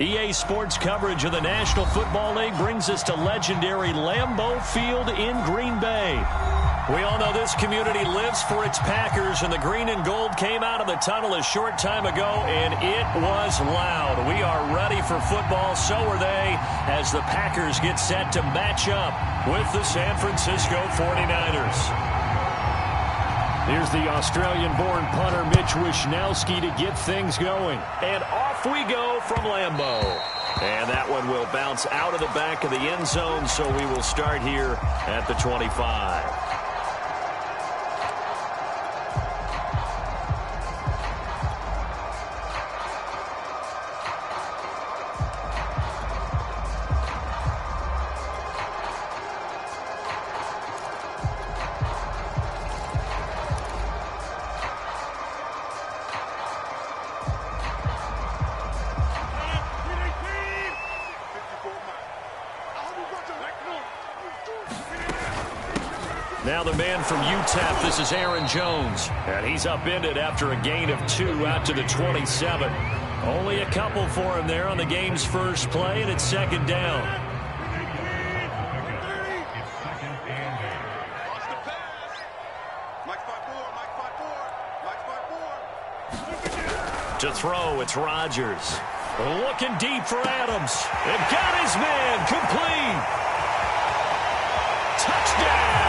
EA Sports coverage of the National Football League brings us to legendary Lambeau Field in Green Bay. We all know this community lives for its Packers, and the green and gold came out of the tunnel a short time ago, and it was loud. We are ready for football, so are they, as the Packers get set to match up with the San Francisco 49ers. Here's the Australian-born punter Mitch Wishnowsky to get things going. And off we go from Lambeau. And that one will bounce out of the back of the end zone, so we will start here at the 25. Now the man from UTEP, this is Aaron Jones. And he's upended after a gain of 2 out to the 27. Only a couple for him there on the game's first play, and it's second down. To throw, it's Rodgers. Looking deep for Adams. They've got his man complete. Touchdown!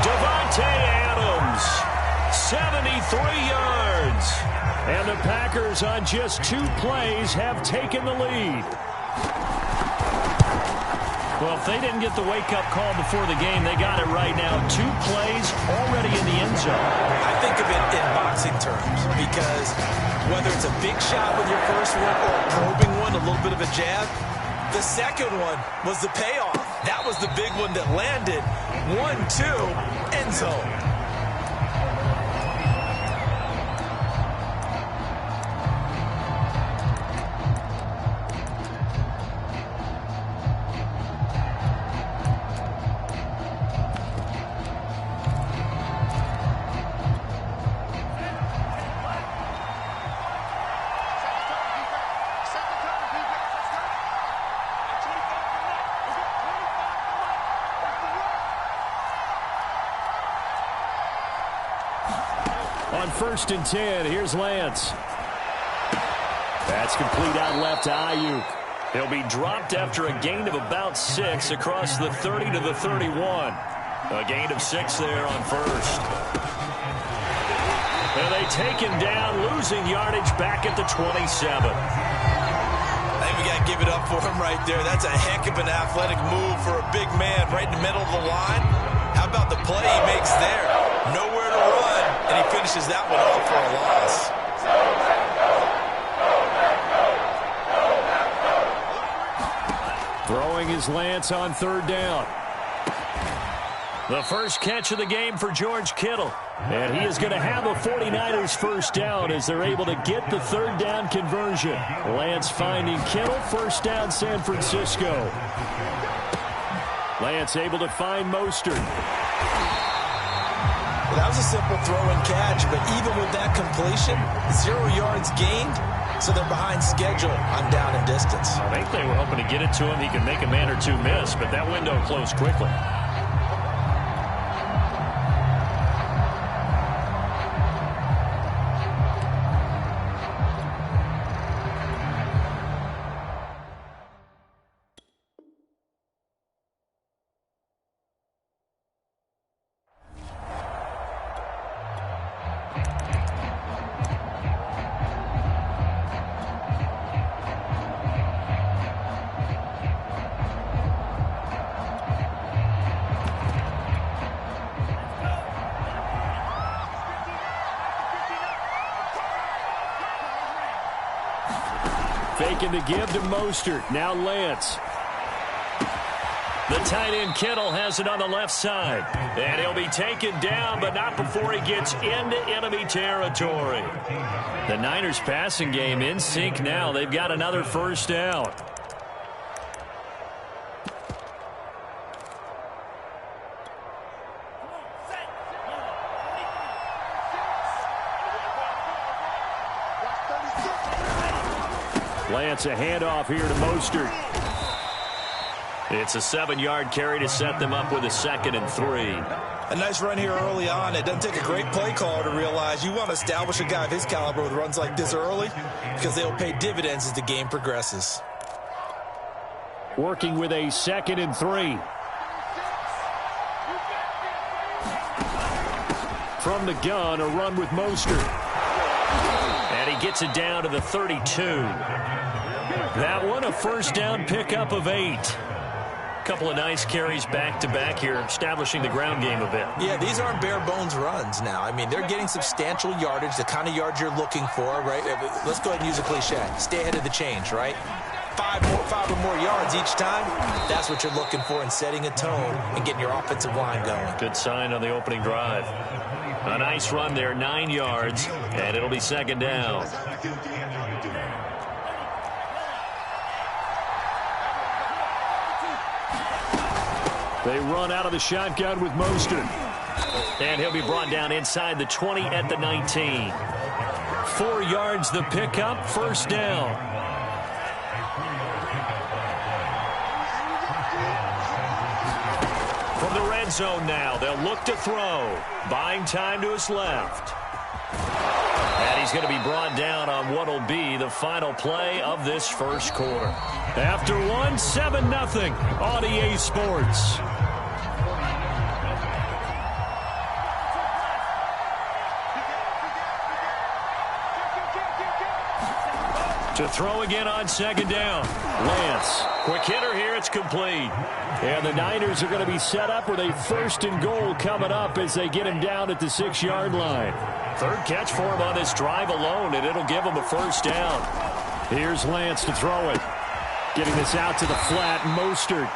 Davante Adams, 73 yards. And the Packers on just 2 plays have taken the lead. Well, if they didn't get the wake-up call before the game, they got it right now. 2 plays already in the end zone. I think of it in boxing terms because whether it's a big shot with your first one or a probing one, a little bit of a jab, the second one was the payoff. That was the big one that landed. 1-2, end zone. On 1st and 10, here's Lance. That's complete out left to Ayuk. He'll be dropped after a gain of about 6 across the 30 to the 31. A gain of 6 there on first. And they take him down, losing yardage back at the 27. I think we got to give it up for him right there. That's a heck of an athletic move for a big man right in the middle of the line. How about the play he makes there? Nowhere to run, and he finishes that one off for a loss. Throwing is Lance on 3rd down. The first catch of the game for George Kittle. And he is going to have a 49ers first down as they're able to get the 3rd down conversion. Lance finding Kittle, first down San Francisco. Lance able to find Mostert. Well, that was a simple throw and catch, but even with that completion, 0 yards gained, so they're behind schedule on down and distance. I think they were hoping to get it to him. He could make a man or 2 miss, but that window closed quickly. Faking to give to Mostert. Now Lance. The tight end Kittle has it on the left side. And he'll be taken down, but not before he gets into enemy territory. The Niners passing game in sync now. They've got another first down. Lance, a handoff here to Mostert. It's a 7-yard carry to set them up with a 2nd and 3. A nice run here early on. It doesn't take a great play caller to realize you want to establish a guy of his caliber with runs like this early because they'll pay dividends as the game progresses. Working with a 2nd and 3. From the gun, a run with Mostert. And he gets it down to the 32. That one, a first down pickup of 8. Couple of nice carries back-to-back here, establishing the ground game a bit. Yeah, these aren't bare-bones runs now. I mean, they're getting substantial yardage, the kind of yards you're looking for, right? Let's go ahead and use a cliche. Stay ahead of the change, right? 5 or more yards each time, that's what you're looking for in setting a tone and getting your offensive line going. Good sign on the opening drive. A nice run there, 9 yards, and it'll be 2nd down. They run out of the shotgun with Mostert. And he'll be brought down inside the 20 at the 19. 4 yards the pickup, first down. From the red zone now, they'll look to throw. Buying time to his left. And he's going to be brought down on what will be the final play of this first quarter. After one, 7-0 on EA Sports. To throw again on 2nd down. Lance, quick hitter here, it's complete. And the Niners are going to be set up with a 1st and goal coming up as they get him down at the 6-yard line. 3rd catch for him on this drive alone, and it'll give him a first down. Here's Lance to throw it. Getting this out to the flat, Mostert.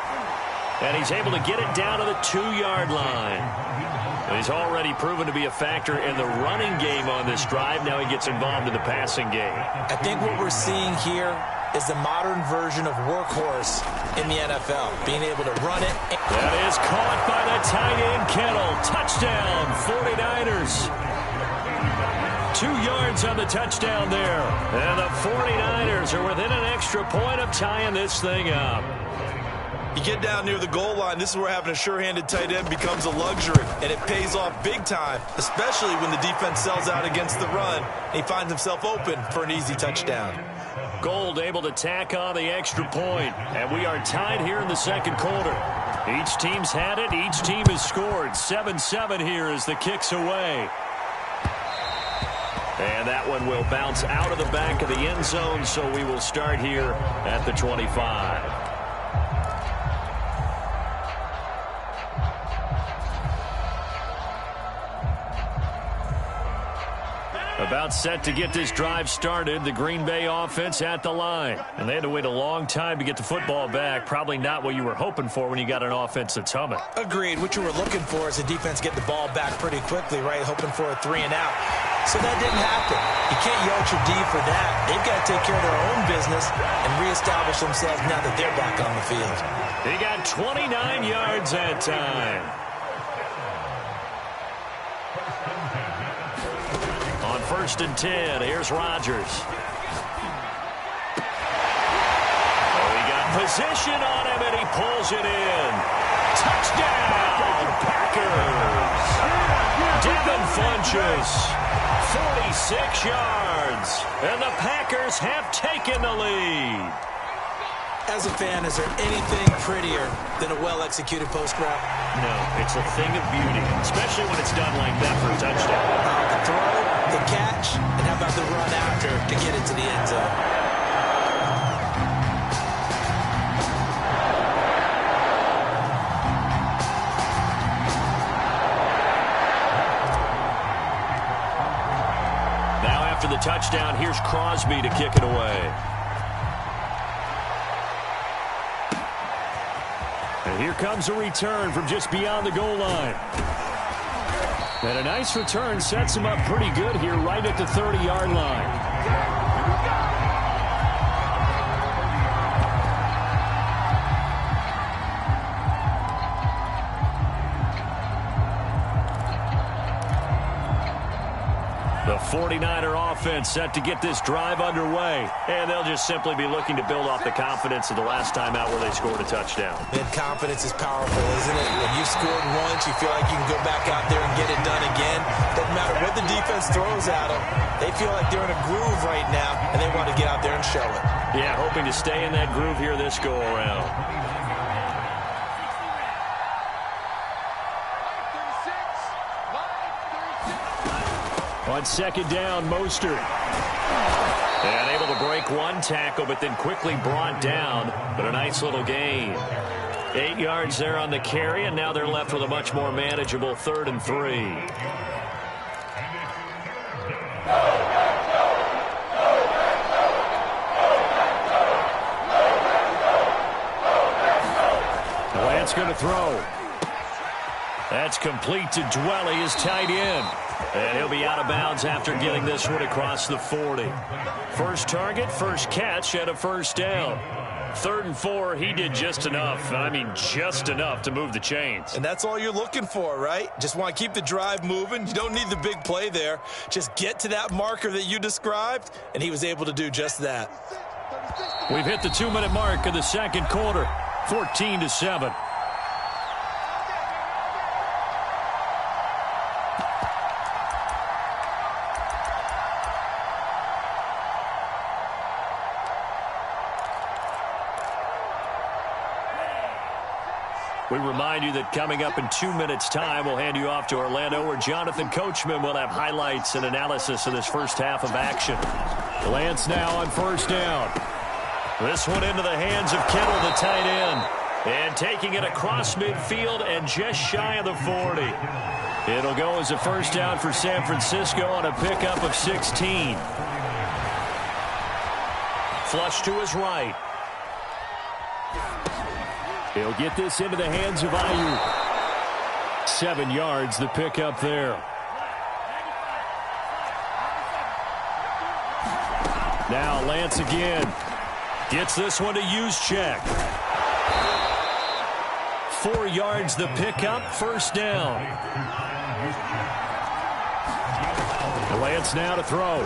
And he's able to get it down to the 2-yard line. And he's already proven to be a factor in the running game on this drive. Now he gets involved in the passing game. I think what we're seeing here is the modern version of workhorse in the NFL. Being able to run it. That is caught by the tight end, Kittle. Touchdown, 49ers. 2 yards on the touchdown there. And the 49ers are within an extra point of tying this thing up. You get down near the goal line, this is where having a sure-handed tight end becomes a luxury, and it pays off big time, especially when the defense sells out against the run, and he finds himself open for an easy touchdown. Gold able to tack on the extra point, and we are tied here in the 2nd quarter. Each team's had it, each team has scored. 7-7 here as the kick's away. And that one will bounce out of the back of the end zone, so we will start here at the 25. About set to get this drive started, the Green Bay offense at the line. And they had to wait a long time to get the football back. Probably not what you were hoping for when you got an offense that's humming. Agreed. What you were looking for is the defense get the ball back pretty quickly, right? Hoping for a 3 and out. So that didn't happen. You can't yell your D for that. They've got to take care of their own business and reestablish themselves now that they're back on the field. He got 29 yards that time. On 1st and 10, here's Rodgers. Oh, he got position on him, and he pulls it in. Touchdown, Packers. Devin Funchess, 46 yards, and the Packers have taken the lead. As a fan, is there anything prettier than a well-executed post route? No, it's a thing of beauty, especially when it's done like that for a touchdown. The throw, the catch, and how about the run after to get it to the end zone? Now after the touchdown, here's Crosby to kick it away. And here comes a return from just beyond the goal line. And a nice return sets him up pretty good here right at the 30-yard line. The 49er offense set to get this drive underway. And they'll just simply be looking to build off the confidence of the last time out where they scored a touchdown. And confidence is powerful, isn't it? When you've scored once, you feel like you can go back out there and get it done again. Doesn't matter what the defense throws at them. They feel like they're in a groove right now, and they want to get out there and show it. Yeah, hoping to stay in that groove here this go-around. On second down, Mostert. And able to break one tackle, but then quickly brought down. But a nice little gain. 8 yards there on the carry, and now they're left with a much more manageable 3rd and 3. Lance going to throw. That's complete to Dwelly, his tight end. And he'll be out of bounds after getting this one across the 40. First target, first catch, and a first down. 3rd and 4, he did just enough. I mean, just enough to move the chains. And that's all you're looking for, right? Just want to keep the drive moving. You don't need the big play there. Just get to that marker that you described, and he was able to do just that. We've hit the 2-minute mark of the second quarter, 14-7. We remind you that coming up in 2 minutes' time, we'll hand you off to Orlando, where Jonathan Coachman will have highlights and analysis of this first half of action. Lance now on first down. This one into the hands of Kittle, the tight end. And taking it across midfield and just shy of the 40. It'll go as a first down for San Francisco on a pickup of 16. Flush to his right. He'll get this into the hands of Ayuk. 7 yards, the pickup there. Now Lance again. Gets this one to Juszczyk. 4 yards, the pickup, first down. Lance now to throw.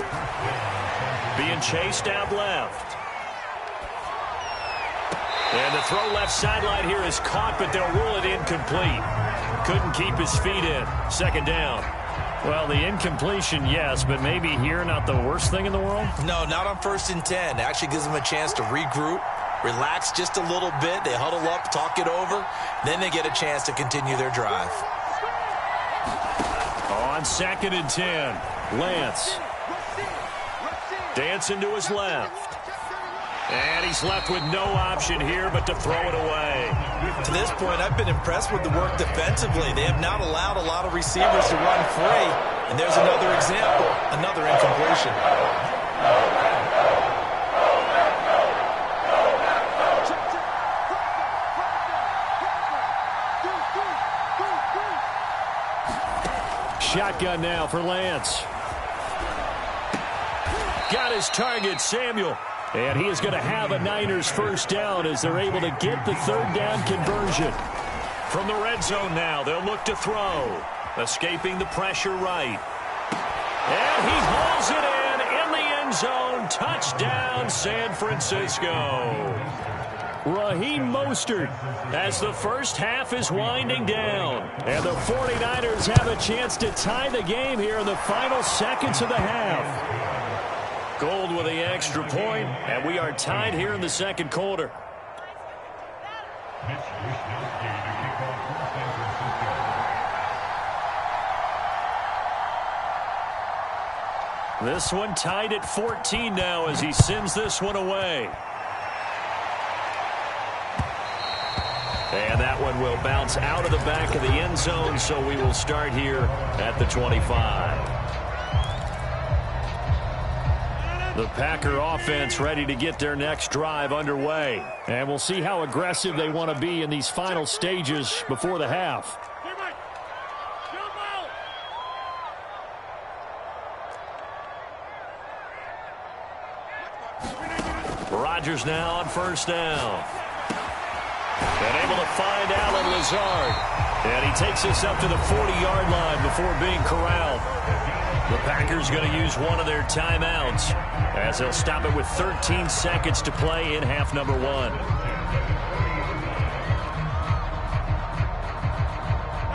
Being chased out left. And the throw left sideline here is caught, but they'll rule it incomplete. Couldn't keep his feet in. Second down. Well, the incompletion, yes, but maybe here not the worst thing in the world? No, not on 1st and 10. It actually gives them a chance to regroup, relax just a little bit. They huddle up, talk it over. Then they get a chance to continue their drive. On 2nd and 10, Lance. Dancing to his left. And he's left with no option here but to throw it away. To this point, I've been impressed with the work defensively. They have not allowed a lot of receivers to run free. And there's another example, another incompletion. Shotgun now for Lance. Got his target, Samuel. And he is going to have a Niners first down as they're able to get the 3rd down conversion. From the red zone now, they'll look to throw. Escaping the pressure right. And he hauls it in the end zone. Touchdown, San Francisco. Raheem Mostert as the first half is winding down. And the 49ers have a chance to tie the game here in the final seconds of the half. Gold with the extra point, and we are tied here in the second quarter. This one tied at 14 now as he sends this one away. And that one will bounce out of the back of the end zone, so we will start here at the 25. The Packer offense ready to get their next drive underway. And we'll see how aggressive they want to be in these final stages before the half. Rodgers now on first down. And able to find Allen Lazard. And he takes us up to the 40-yard line before being corralled. The Packers going to use one of their timeouts as they'll stop it with 13 seconds to play in half number 1.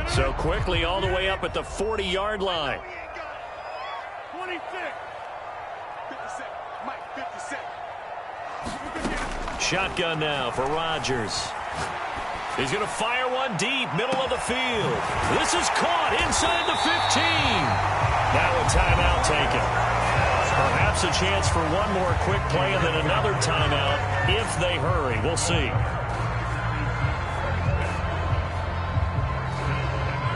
So quickly all the way up at the 40-yard line. 26. 57. Mike, 57. Shotgun now for Rodgers. He's going to fire one deep, middle of the field. This is caught inside the 15. Now a timeout taken. Perhaps a chance for one more quick play and then another timeout if they hurry. We'll see.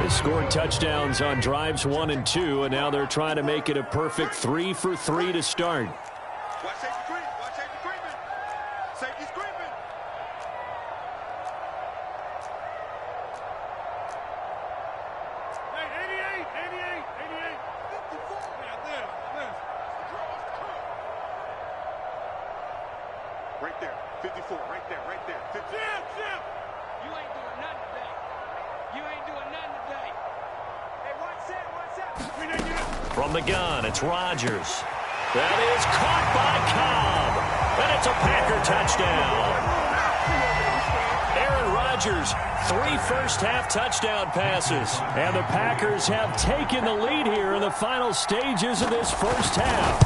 They scored touchdowns on drives 1 and 2, and now they're trying to make it a perfect 3 for 3 to start. Watch safety creep. Watch safety creeping. Safety's creeping. Hey, 88, 54. Now this. Right there, 54. Right there. 50. Jim. You ain't doing nothing today. Hey, watch that. From the gun, it's Rodgers. That is caught by Cobb. And it's a Packer touchdown. Aaron Rodgers, 3 first-half touchdown passes. And the Packers have taken the lead here in the final stages of this first half.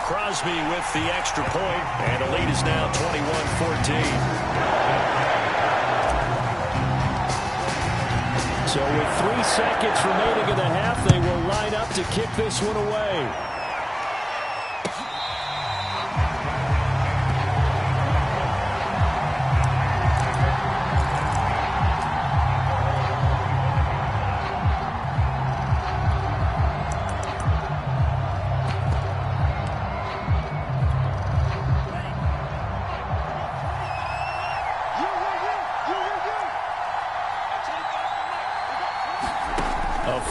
Crosby with the extra point, and the lead is now 21-14. So with 3 seconds remaining in the half, they will line up to kick this one away.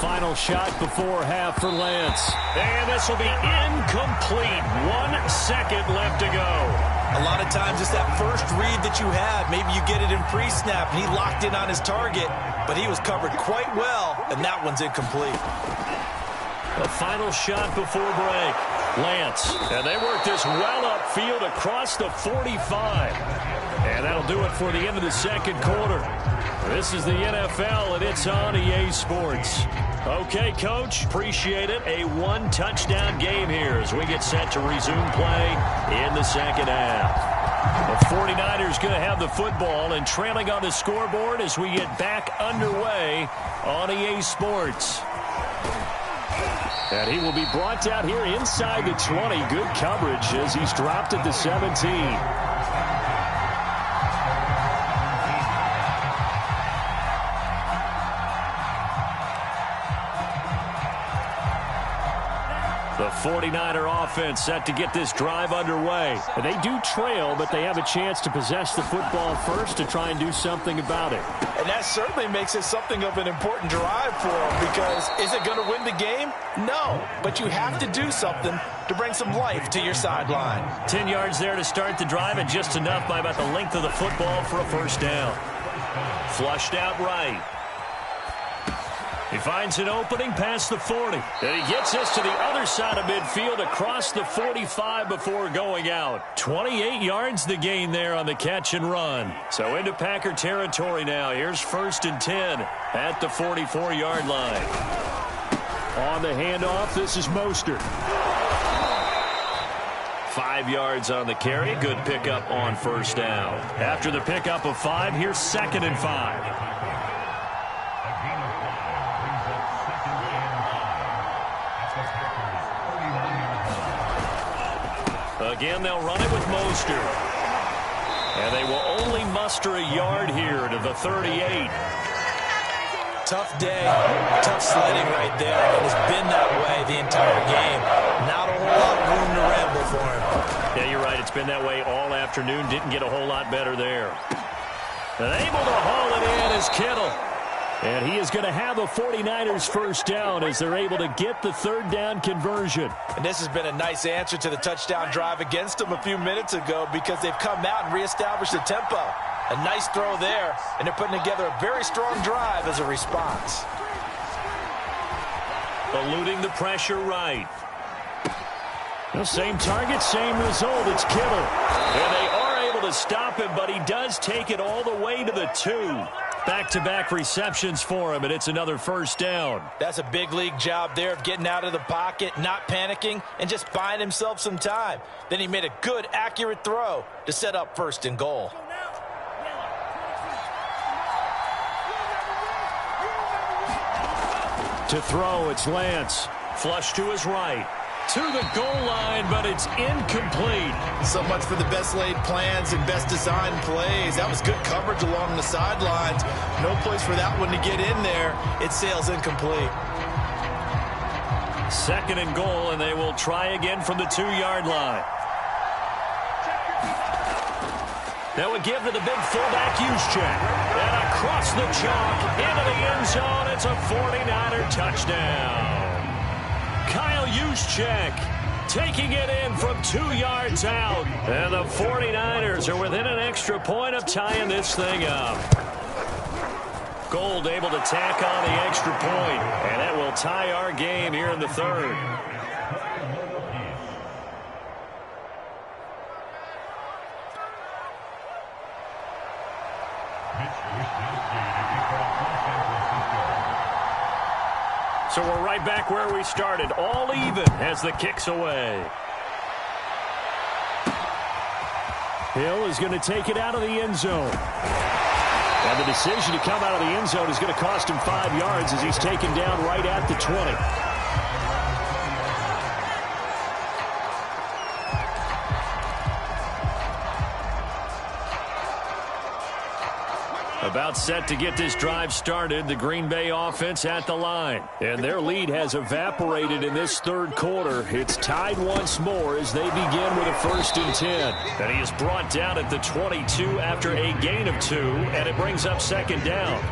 Final shot before half for Lance. And this will be incomplete. 1 second left to go. A lot of times it's that first read that you have. Maybe you get it in pre-snap and he locked in on his target, but he was covered quite well, and that one's incomplete. The final shot before break. Lance. And they work this well upfield across the 45. And that'll do it for the end of the second quarter. This is the NFL, and it's on EA Sports. Okay, Coach, appreciate it. A 1-touchdown game here as we get set to resume play in the second half. The 49ers going to have the football and trailing on the scoreboard as we get back underway on EA Sports. And he will be brought down here inside the 20. Good coverage as he's dropped at the 17. The 49er offense set to get this drive underway. And they do trail, but they have a chance to possess the football first to try and do something about it. And that certainly makes it something of an important drive for them, because is it going to win the game? No, but you have to do something to bring some life to your sideline. 10 yards there to start the drive, and just enough by about the length of the football for a first down. Flushed out right. He finds an opening past the 40. And he gets us to the other side of midfield across the 45 before going out. 28 yards the gain there on the catch and run. So into Packer territory now. Here's 1st and 10 at the 44-yard line. On the handoff, this is Mostert. 5 yards on the carry. Good pickup on first down. After the pickup of 5, here's 2nd and 5. Again, they'll run it with Mostert. And they will only muster a yard here to the 38. Tough day, tough sledding right there. And it's been that way the entire game. Not a whole lot of room to ramble for him. Yeah, you're right. It's been that way all afternoon. Didn't get a whole lot better there. And able to haul it in is Kittle. And he is going to have the 49ers first down as they're able to get the 3rd down conversion. And this has been a nice answer to the touchdown drive against them a few minutes ago, because they've come out and reestablished the tempo. A nice throw there, and they're putting together a very strong drive as a response. eluding the pressure right. The same target, same result. It's Kittle. And they are able to stop him, but he does take it all the way to the 2. Back-to-back receptions for him, and it's another first down. That's a big league job there of getting out of the pocket, not panicking, and just buying himself some time. Then he made a good, accurate throw to set up 1st and goal. To throw, it's Lance. Flush to his right. To the goal line, but it's incomplete. So much for the best laid plans and best designed plays. That was good coverage along the sidelines. No place for that one to get in there. It sails incomplete. 2nd and goal, and they will try again from the 2-yard line. That would give to the big fullback Juszczyk. And across the chalk, into the end zone. It's a 49er touchdown. Kyle Juszczyk taking it in from 2 yards out. And the 49ers are within an extra point of tying this thing up. Gold able to tack on the extra point, and that will tie our game here in the 3rd. So we're right back where we started, all even as the kick's away. Hill is going to take it out of the end zone. And the decision to come out of the end zone is going to cost him 5 yards as he's taken down right at the 20. About set to get this drive started, the Green Bay offense at the line. And their lead has evaporated in this 3rd quarter. It's tied once more as they begin with a 1st and 10. And he is brought down at the 22 after a gain of 2, and it brings up 2nd down.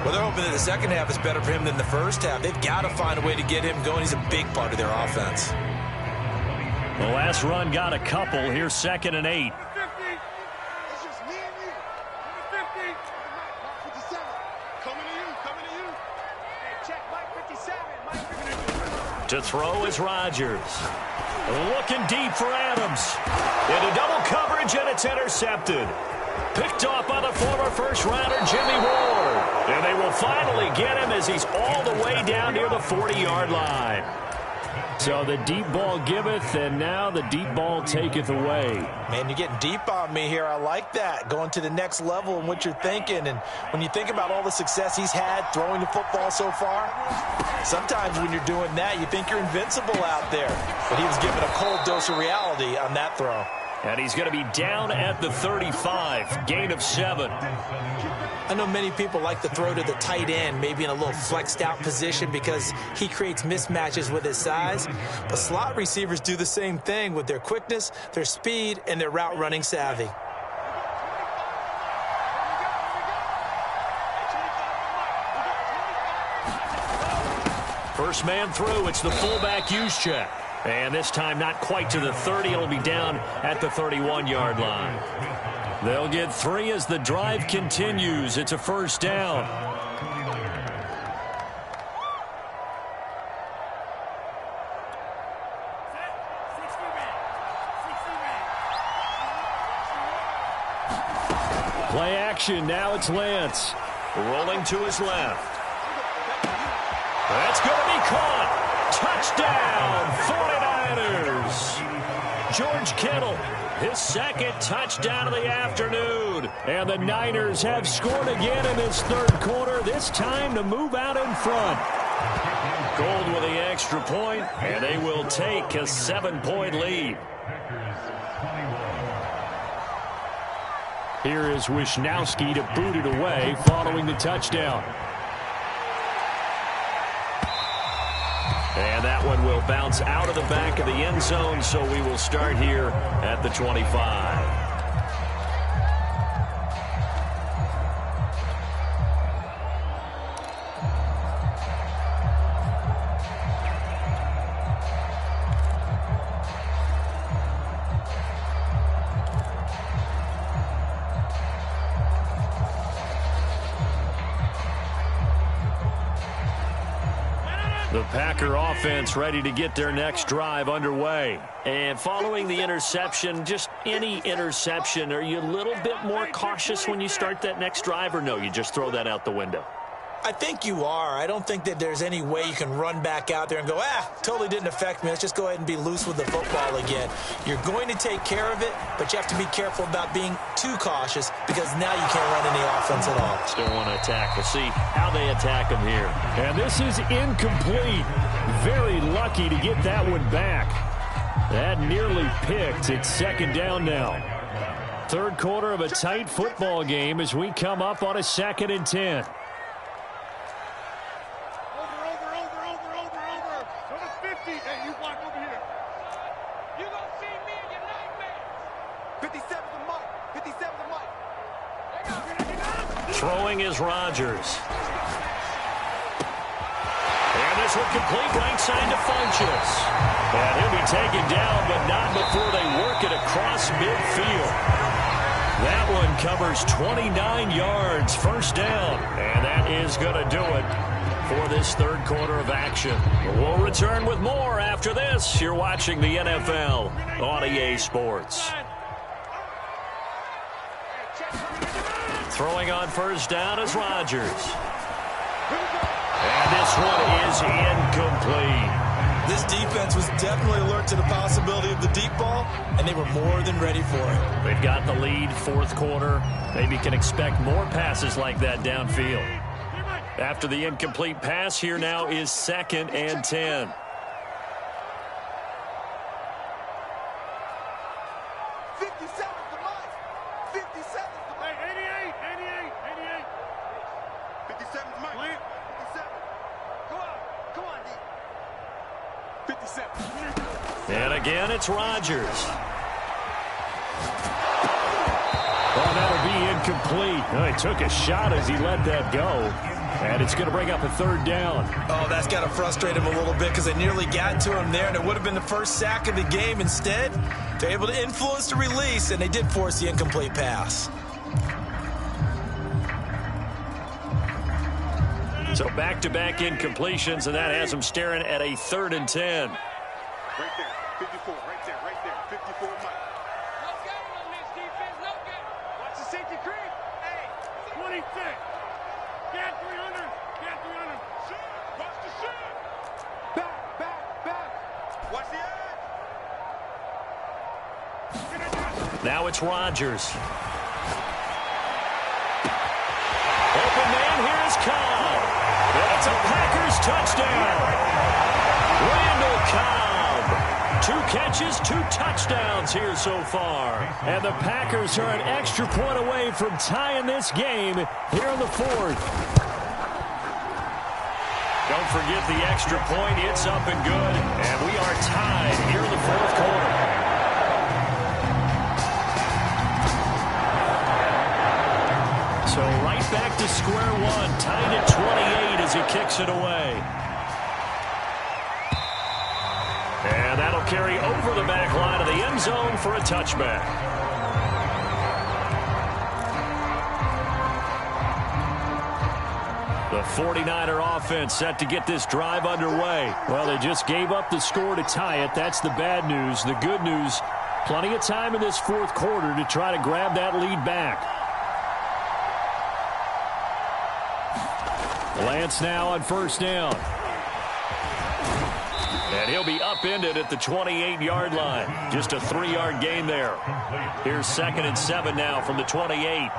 Well, they're hoping that the second half is better for him than the first half. They've got to find a way to get him going. He's a big part of their offense. The last run got a couple. Here's 2nd and 8. To throw is Rodgers. Looking deep for Adams. Into double coverage, and it's intercepted. Picked off by the former first-rounder Jimmy Ward. And they will finally get him as he's all the way down near the 40-yard line. So the deep ball giveth, and now the deep ball taketh away. Man, you're getting deep on me here. I like that. Going to the next level in what you're thinking. And when you think about all the success he's had throwing the football so far, sometimes when you're doing that, you think you're invincible out there. But he was given a cold dose of reality on that throw. And he's going to be down at the 35, gain of 7. I know many people like to throw to the tight end, maybe in a little flexed out position because he creates mismatches with his size. But slot receivers do the same thing with their quickness, their speed, and their route running savvy. First man through, it's the fullback Juszczyk. And this time not quite to the 30. It'll be down at the 31-yard line. They'll get 3 as the drive continues. It's a first down. Play action. Now it's Lance. Rolling to his left. That's going to be caught. Touchdown, 49ers. George Kittle, his 2nd touchdown of the afternoon. And the Niners have scored again in this 3rd quarter, this time to move out in front. Gold with the extra point, and they will take a 7-point lead. Here is Wisnowski to boot it away following the touchdown. And that one will bounce out of the back of the end zone, so we will start here at the 25. The The Packer offense ready to get their next drive underway. And following the interception, just any interception, are you a little bit more cautious when you start that next drive, or no, you just throw that out the window? I think you are. I don't think that there's any way you can run back out there and go, totally didn't affect me. Let's just go ahead and be loose with the football again. You're going to take care of it, but you have to be careful about being too cautious because now you can't run any offense at all. Still want to attack. We'll see how they attack them here. And this is incomplete. Very lucky to get that one back. That nearly picked. It's second down now. Third quarter of a tight football game as we come up on a 2nd and 10. Throwing is Rodgers. And this one complete right side to Funchess. And he'll be taken down, but not before they work it across midfield. That one covers 29 yards, first down. And that is going to do it for this third quarter of action. We'll return with more after this. You're watching the NFL on EA Sports. Throwing on first down is Rodgers. And this one is incomplete. This defense was definitely alert to the possibility of the deep ball, and they were more than ready for it. They've got the lead, fourth quarter. Maybe can expect more passes like that downfield. After the incomplete pass, here now is 2nd and 10. And again, it's Rodgers. Oh, that'll be incomplete. Oh, he took a shot as he let that go. And it's going to bring up a third down. Oh, that's got to frustrate him a little bit because they nearly got to him there, and it would have been the first sack of the game. Instead, they're able to influence the release, and they did force the incomplete pass. So back-to-back incompletions, and that has them staring at a 3rd and 10. Right there, 54, right there, 54, Mike. No good on this defense, no good. Watch the safety creep. Hey, 26. Get 300. Get 300. Shoot. Watch the shoot. Back. Watch the edge. Now it's Rodgers. Open man, here's Cobb. That's a Packers touchdown. Randall Cobb. 2 catches, 2 touchdowns here so far. And the Packers are an extra point away from tying this game here in the 4th. Don't forget the extra point. It's up and good. And we are tied here in the 4th quarter. So right back to square one. Tied at 28 as he kicks it away. And that'll carry over the back line of the end zone for a touchback. The 49er offense set to get this drive underway. Well, they just gave up the score to tie it. That's the bad news. The good news, plenty of time in this 4th quarter to try to grab that lead back. Lance now on first down. And he'll be upended at the 28-yard line. Just a 3-yard gain there. Here's 2nd and 7 now from the 28.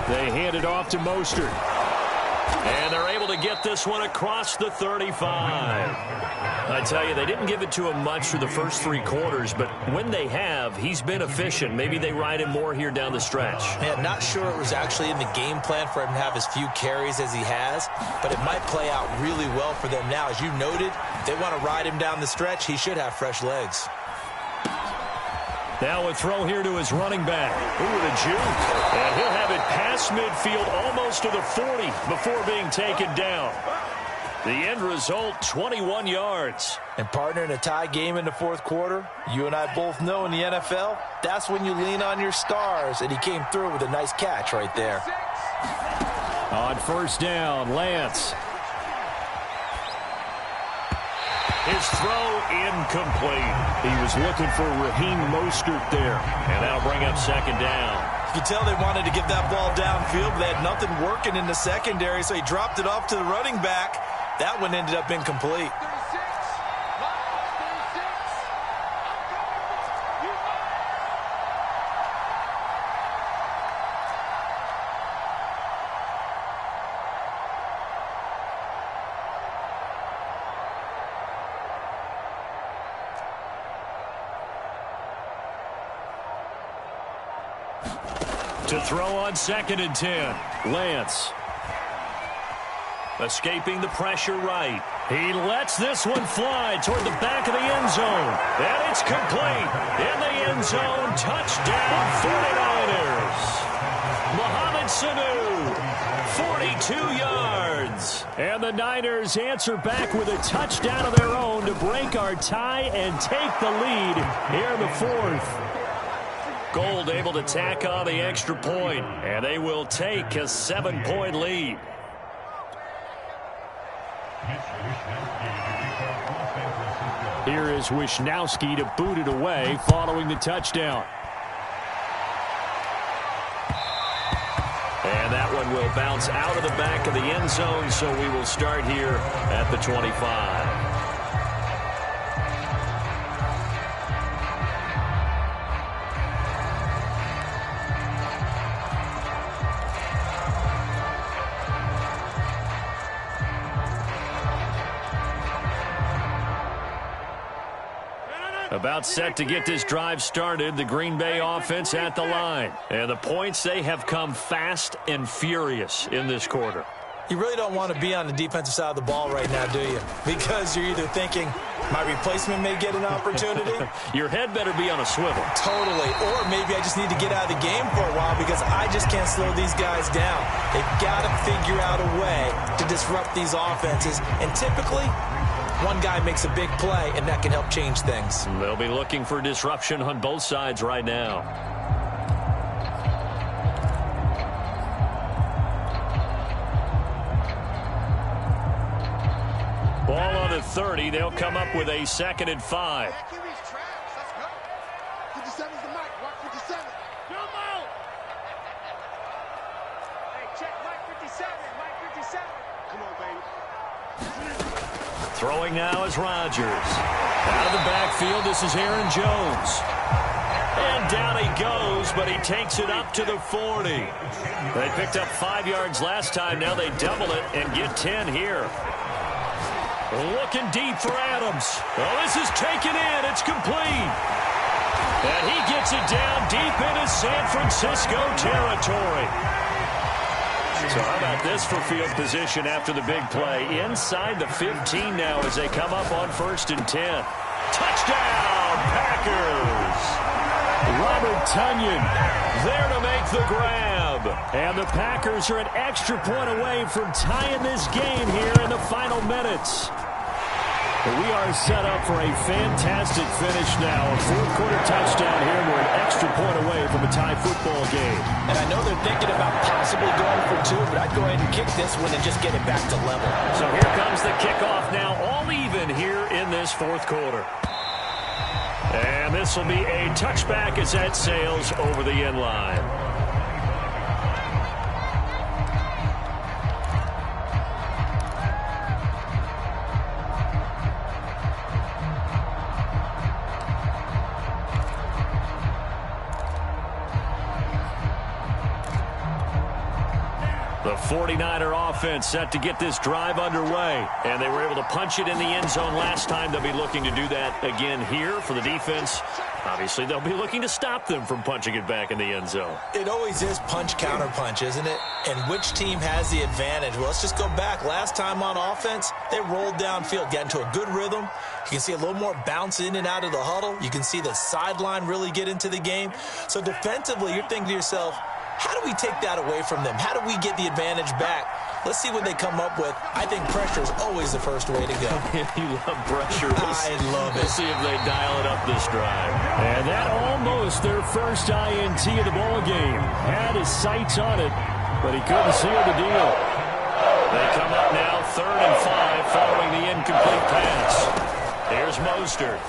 They hand it off to Mostert. And they're able to get this one across the 35. I tell you, they didn't give it to him much for the first 3 quarters, but when they have, he's been efficient. Maybe they ride him more here down the stretch. Yeah, not sure it was actually in the game plan for him to have as few carries as he has, but it might play out really well for them now. As you noted, if they want to ride him down the stretch, he should have fresh legs. Now a throw here to his running back. Ooh, the juke. And he'll have it past midfield almost to the 40 before being taken down. The end result, 21 yards. And partner, in a tie game in the 4th quarter, you and I both know in the NFL, that's when you lean on your stars, and he came through with a nice catch right there. On first down, Lance. His throw incomplete. He was looking for Raheem Mostert there. And that'll bring up second down. You can tell they wanted to get that ball downfield, but they had nothing working in the secondary, so he dropped it off to the running back. That one ended up incomplete. To throw on 2nd and 10. Lance. Escaping the pressure right. He lets this one fly toward the back of the end zone. And it's complete. In the end zone, touchdown 49ers. Mohamed Sanu, 42 yards. And the Niners answer back with a touchdown of their own to break our tie and take the lead here in the 4th. Gold able to tack on the extra point, and they will take a 7-point lead. Here is Wishnowsky to boot it away following the touchdown. And that one will bounce out of the back of the end zone, so we will start here at the 25. About set to get this drive started, the Green Bay offense at the line. And the points, they have come fast and furious in this quarter. You really don't want to be on the defensive side of the ball right now, do you? Because you're either thinking, my replacement may get an opportunity. Your head better be on a swivel. Totally. Or maybe I just need to get out of the game for a while because I just can't slow these guys down. They've got to figure out a way to disrupt these offenses. And typically, one guy makes a big play, and that can help change things. They'll be looking for disruption on both sides right now. Ball on the 30. They'll come up with a 2nd and 5. Let's go. 57's the mic. Watch 57. Come on. Hey, check Mike 57. Mike 57. Come on, baby. Throwing now is Rodgers. Out of the backfield, this is Aaron Jones. And down he goes, but he takes it up to the 40. They picked up 5 yards last time. Now they double it and get 10 here. Looking deep for Adams. Oh, this is taken in. It's complete. And he gets it down deep into San Francisco territory. So how about this for field position after the big play? Inside the 15 now as they come up on 1st and 10. Touchdown, Packers! Robert Tonyan there to make the grab. And the Packers are an extra point away from tying this game here in the final minutes. We are set up for a fantastic finish now. A 4th-quarter touchdown here. We're an extra point away from a tie football game. And I know they're thinking about possibly going for 2, but I'd go ahead and kick this one and just get it back to level. So here comes the kickoff now, all even here in this 4th quarter. And this will be a touchback as that sails over the end line. The 49er offense set to get this drive underway. And they were able to punch it in the end zone last time. They'll be looking to do that again here for the defense. Obviously, they'll be looking to stop them from punching it back in the end zone. It always is punch-counter-punch, isn't it? And which team has the advantage? Well, let's just go back. Last time on offense, they rolled downfield, got into a good rhythm. You can see a little more bounce in and out of the huddle. You can see the sideline really get into the game. So defensively, you're thinking to yourself, how do we take that away from them? How do we get the advantage back? Let's see what they come up with. I think pressure is always the first way to go. You love pressure. I love it. We'll see if they dial it up this drive. And that almost their first INT of the ball game. Had his sights on it. but he couldn't seal the deal. They come up now 3rd and 5 following the incomplete pass. Here's Mostert.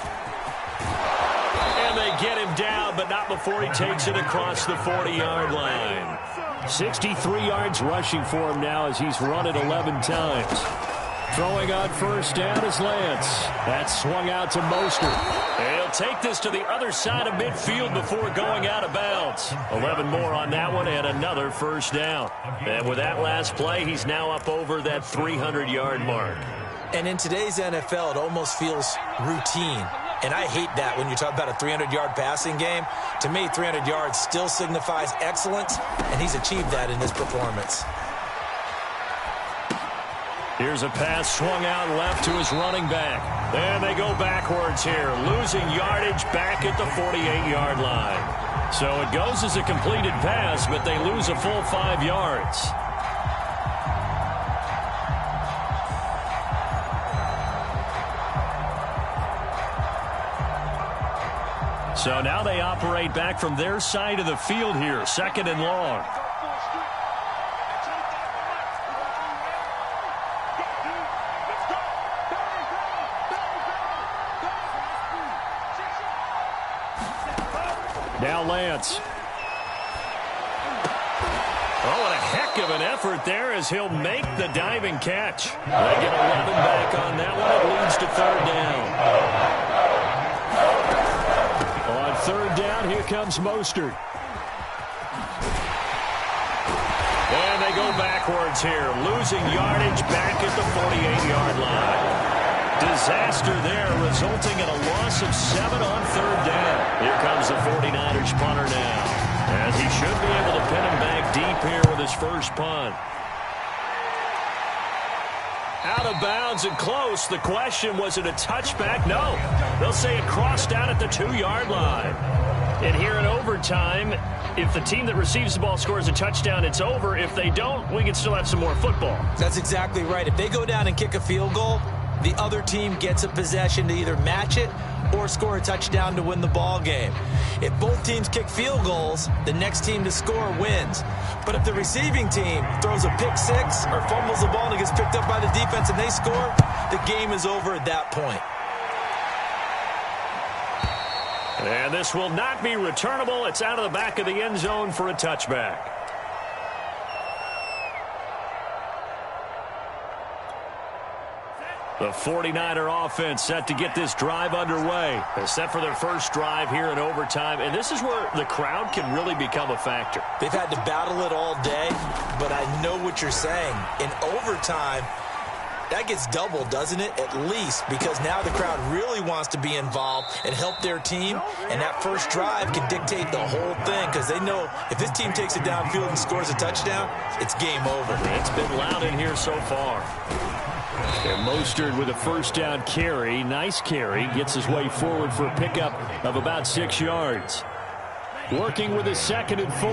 And they get him down, but not before he takes it across the 40-yard line. 63 yards rushing for him now as he's run it 11 times. Throwing on first down is Lance. That's swung out to Mostert. He'll take this to the other side of midfield before going out of bounds. 11 more on that one and another first down. And with that last play, he's now up over that 300-yard mark. And in today's NFL, it almost feels routine. And I hate that when you talk about a 300-yard passing game. To me, 300 yards still signifies excellence, and he's achieved that in this performance. Here's a pass swung out left to his running back. And they go backwards here, losing yardage back at the 48-yard line. So it goes as a completed pass, but they lose a full 5 yards. So now they operate back from their side of the field here, 2nd and long. Now Lance. Oh, what a heck of an effort there as he'll make the diving catch. They get 11 back on that one. It leads to 3rd down. On 3rd down, here comes Mostert. And they go backwards here, losing yardage back at the 48-yard line. Disaster there, resulting in a loss of 7 on 3rd down. Here comes the 49ers punter now, as he should be able to pin him back deep here with his first punt. Out of bounds and close. The question, was it a touchback? No. They'll say it crossed out at the 2-yard line. And here in overtime, if the team that receives the ball scores a touchdown, it's over. If they don't, we can still have some more football. That's exactly right. If they go down and kick a field goal, the other team gets a possession to either match it or score a touchdown to win the ball game. If both teams kick field goals, the next team to score wins. But if the receiving team throws a pick six or fumbles the ball and it gets picked up by the defense and they score, the game is over at that point. And this will not be returnable. It's out of the back of the end zone for a touchback. The 49er offense set to get this drive underway. They're set for their first drive here in overtime. And this is where the crowd can really become a factor. They've had to battle it all day, but I know what you're saying. In overtime, that gets doubled, doesn't it? At least, because now the crowd really wants to be involved and help their team. And that first drive can dictate the whole thing, because they know if this team takes it downfield and scores a touchdown, it's game over. It's been loud in here so far. And Mostert with a first down carry. Nice carry. Gets his way forward for a pickup of about 6 yards. Working with his 2nd and 4.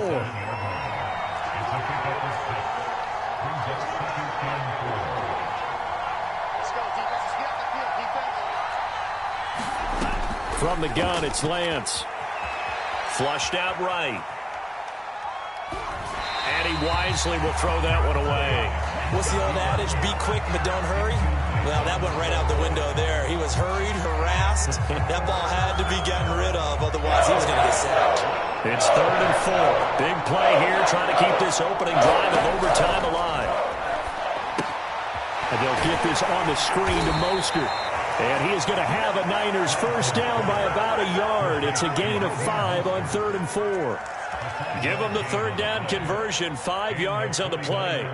From the gun, it's Lance. Flushed out right. And he wisely will throw that one away. What's the old adage? Be quick, but don't hurry. Well, that went right out the window there. He was hurried, harassed. That ball had to be gotten rid of, otherwise he was going to get sacked. It's 3rd and 4. Big play here, trying to keep this opening drive of overtime alive. And they'll get this on the screen to Mostert. And he is going to have a Niners first down by about a yard. It's a gain of 5 on 3rd and 4. Give him the 3rd down conversion, 5 yards on the play.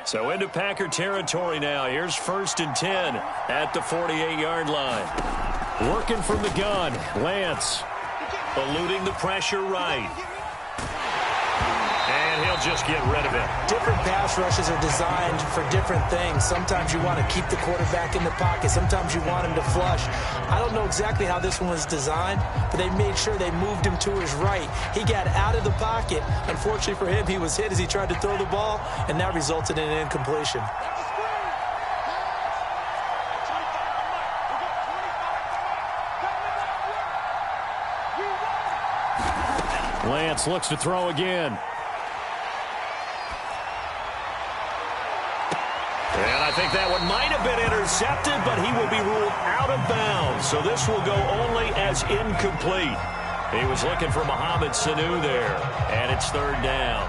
So into Packer territory now. Here's 1st and 10 at the 48-yard line. Working from the gun, Lance. Eluding the pressure right. And he'll just get rid of it. Different pass rushes are designed for different things. Sometimes you want to keep the quarterback in the pocket. Sometimes you want him to flush. I don't know exactly how this one was designed, but they made sure they moved him to his right. He got out of the pocket. Unfortunately for him, he was hit as he tried to throw the ball, and that resulted in an incompletion. Lance looks to throw again. And I think that one might have been intercepted, but he will be ruled out of bounds. So this will go only as incomplete. He was looking for Mohamed Sanu there, and it's third down.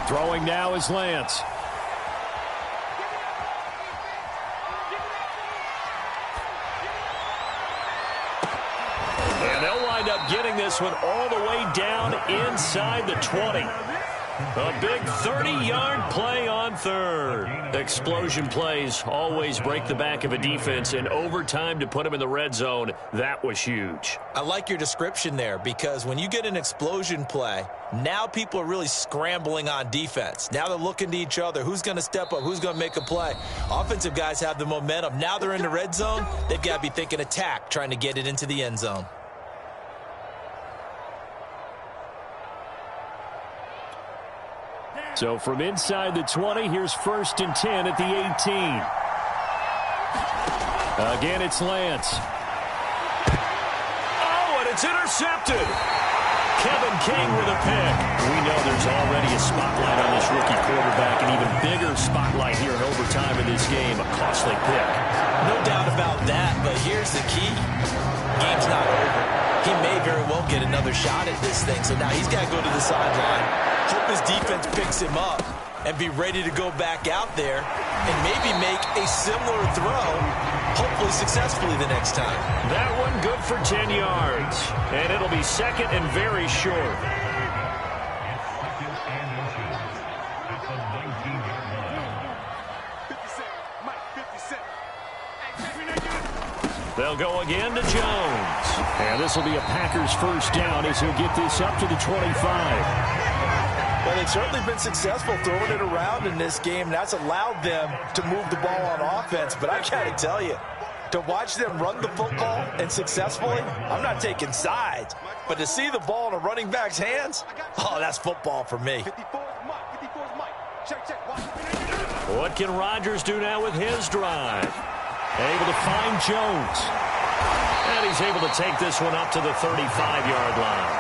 Throwing now is Lance. And they'll wind up getting this one all the way down inside the 20. A big 30-yard play on third. Explosion plays always break the back of a defense, and overtime to put them in the red zone, that was huge. I like your description there, because when you get an explosion play, now people are really scrambling on defense. Now they're looking to each other. Who's going to step up? Who's going to make a play? Offensive guys have the momentum. Now they're in the red zone. They've got to be thinking attack, trying to get it into the end zone. So from inside the 20, here's 1st and 10 at the 18. Again, it's Lance. Oh, and it's intercepted. Kevin King with a pick. We know there's already a spotlight on this rookie quarterback, an even bigger spotlight here in overtime in this game, a costly pick. No doubt about that, but here's the key. Game's not over. He may very well get another shot at this thing, so now he's got to go to the sideline. Hope his defense picks him up and be ready to go back out there and maybe make a similar throw, hopefully successfully the next time. That one good for 10 yards, and it'll be second and very short. They'll go again to Jones. And this will be a Packers first down as he'll get this up to the 25. Well, they've certainly been successful throwing it around in this game. That's allowed them to move the ball on offense. But I got to tell you, to watch them run the football and successfully, I'm not taking sides. But to see the ball in a running back's hands, oh, that's football for me. What can Rodgers do now with his drive? Able to find Jones. And he's able to take this one up to the 35-yard line.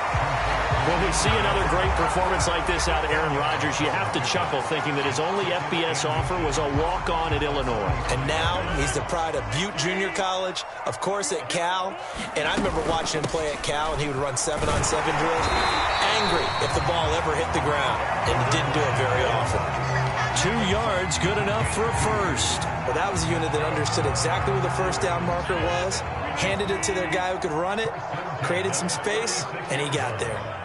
When we see another great performance like this out of Aaron Rodgers, you have to chuckle thinking that his only FBS offer was a walk-on at Illinois. And now he's the pride of Butte Junior College, of course at Cal. And I remember watching him play at Cal, and he would run 7-on-7 drills. Angry if the ball ever hit the ground, and he didn't do it very often. 2 yards, good enough for a first. Well, that was a unit that understood exactly where the first down marker was, handed it to their guy who could run it, created some space, and he got there.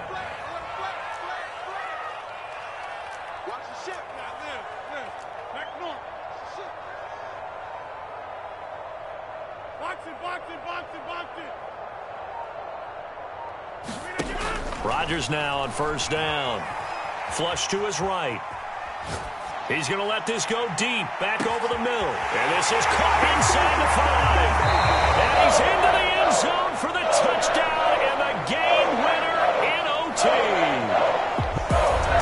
Rodgers now on first down. Flush to his right. He's going to let this go deep, back over the middle. And this is caught inside the 5. And he's into the end zone for the touchdown and the game winner in OT.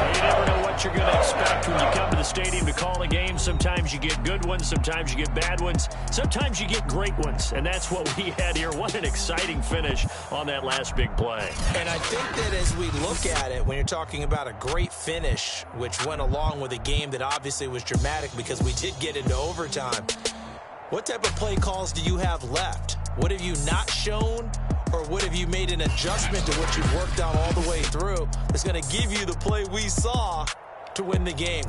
You never know what you're going to expect when you come to the stadium to call a game. Sometimes you get good ones, sometimes you get bad ones, sometimes you get great ones. And that's what we had here. What an exciting finish on that last big play. And I think that as we look at it, when you're talking about a great finish, which went along with a game that obviously was dramatic because we did get into overtime, what type of play calls do you have left? What have you not shown? Or what have you made an adjustment to what you've worked on all the way through that's going to give you the play we saw to win the game?